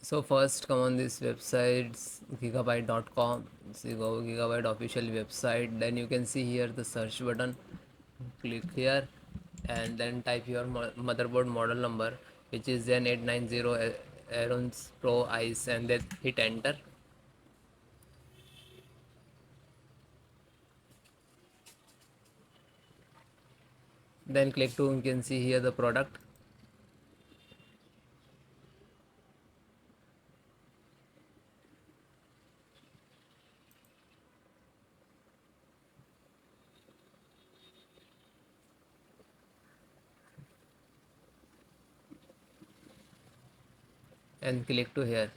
So first come on this website gigabyte.com. So you go Gigabyte official website, then you can see here the search button. Click here and then type your motherboard model number, which is Z890 AORUS Pro Ice, and then hit enter. Then click to, you can see here the product. And click to here.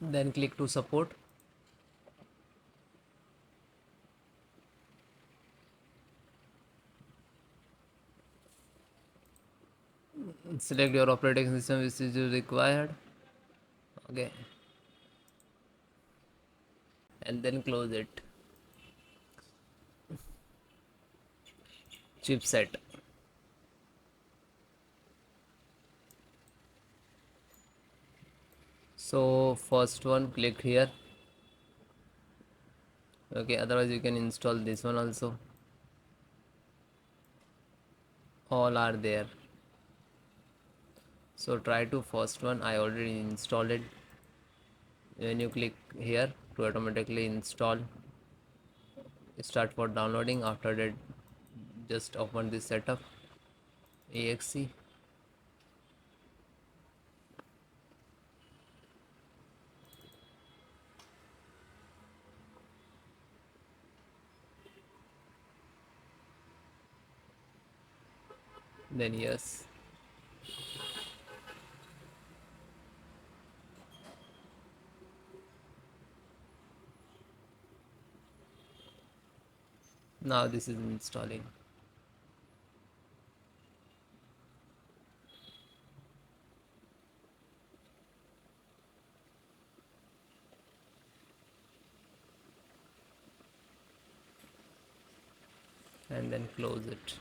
Then click to support. Select your operating system which is required. Okay, and then close it. Chipset. So first one, click here. Okay, otherwise you can install this one also. All are there. So try to first one, I already installed it. When you click here to automatically install, start for downloading. After that, just open this setup exe. Then yes. Now this is installing. And then close it.